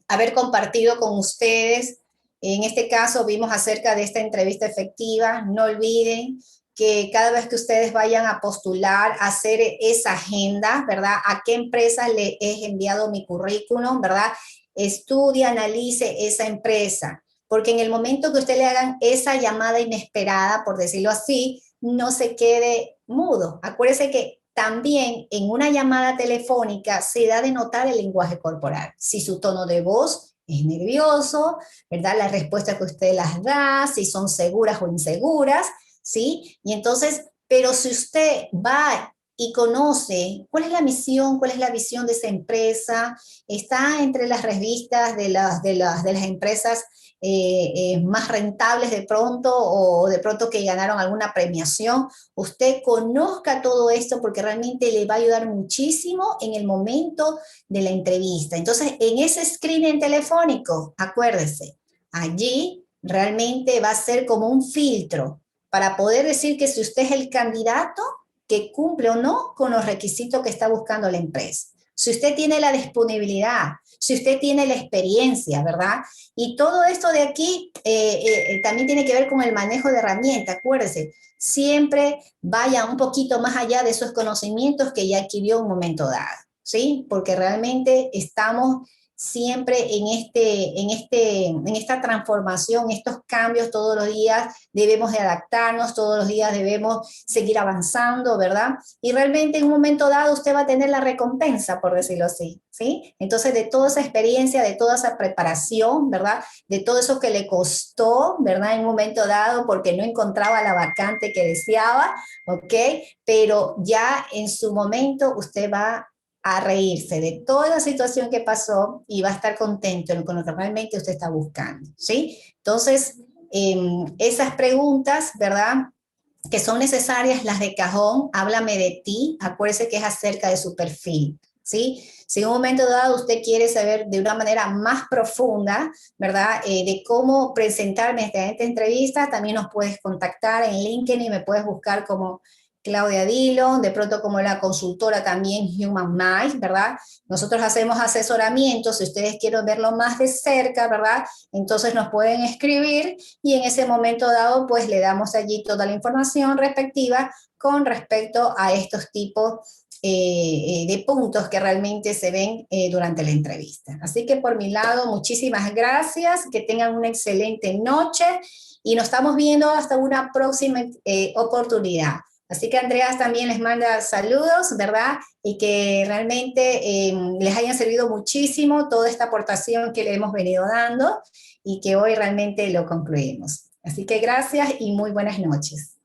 haber compartido con ustedes. En este caso vimos acerca de esta entrevista efectiva. No olviden que cada vez que ustedes vayan a postular, hacer esa agenda, ¿verdad? ¿A qué empresa le he enviado mi currículum, ¿verdad? Estudie, analice esa empresa, porque en el momento que usted le hagan esa llamada inesperada, por decirlo así, no se quede mudo. Acuérdese que también en una llamada telefónica se da de notar el lenguaje corporal. Si su tono de voz es nervioso, ¿verdad? Las respuestas que usted las da, si son seguras o inseguras, ¿sí? Y entonces, pero si usted va y conoce cuál es la misión, cuál es la visión de esa empresa, está entre las revistas de las empresas más rentables de pronto, o de pronto que ganaron alguna premiación, usted conozca todo esto porque realmente le va a ayudar muchísimo en el momento de la entrevista. Entonces, en ese screening telefónico, acuérdese, allí realmente va a ser como un filtro para poder decir que si usted es el candidato que cumple o no con los requisitos que está buscando la empresa. Si usted tiene la disponibilidad, si usted tiene la experiencia, ¿verdad? Y todo esto de aquí también tiene que ver con el manejo de herramientas. Acuérdese, siempre vaya un poquito más allá de esos conocimientos que ya adquirió en un momento dado, ¿sí? Porque realmente estamos siempre en esta transformación, estos cambios todos los días, debemos de adaptarnos, todos los días debemos seguir avanzando, ¿verdad? Y realmente en un momento dado usted va a tener la recompensa, por decirlo así, ¿sí? Entonces, de toda esa experiencia, de toda esa preparación, ¿verdad? De todo eso que le costó, ¿verdad? En un momento dado, porque no encontraba la vacante que deseaba, ¿ok? Pero ya en su momento usted va a reírse de toda la situación que pasó y va a estar contento con lo que realmente usted está buscando, ¿sí? Entonces, esas preguntas, ¿verdad?, que son necesarias, las de cajón, háblame de ti, acuérdese que es acerca de su perfil, ¿sí? Si en un momento dado usted quiere saber de una manera más profunda, ¿verdad?, de cómo presentarme en esta entrevista, también nos puedes contactar en LinkedIn y me puedes buscar como Claudia Dillon, de pronto como la consultora también Human Mind, ¿verdad? Nosotros hacemos asesoramiento, si ustedes quieren verlo más de cerca, ¿verdad? Entonces nos pueden escribir y en ese momento dado pues le damos allí toda la información respectiva con respecto a estos tipos de puntos que realmente se ven durante la entrevista. Así que por mi lado, muchísimas gracias, que tengan una excelente noche y nos estamos viendo hasta una próxima oportunidad. Así que Andreas también les manda saludos, ¿verdad? Y que realmente les haya servido muchísimo toda esta aportación que le hemos venido dando y que hoy realmente lo concluimos. Así que gracias y muy buenas noches.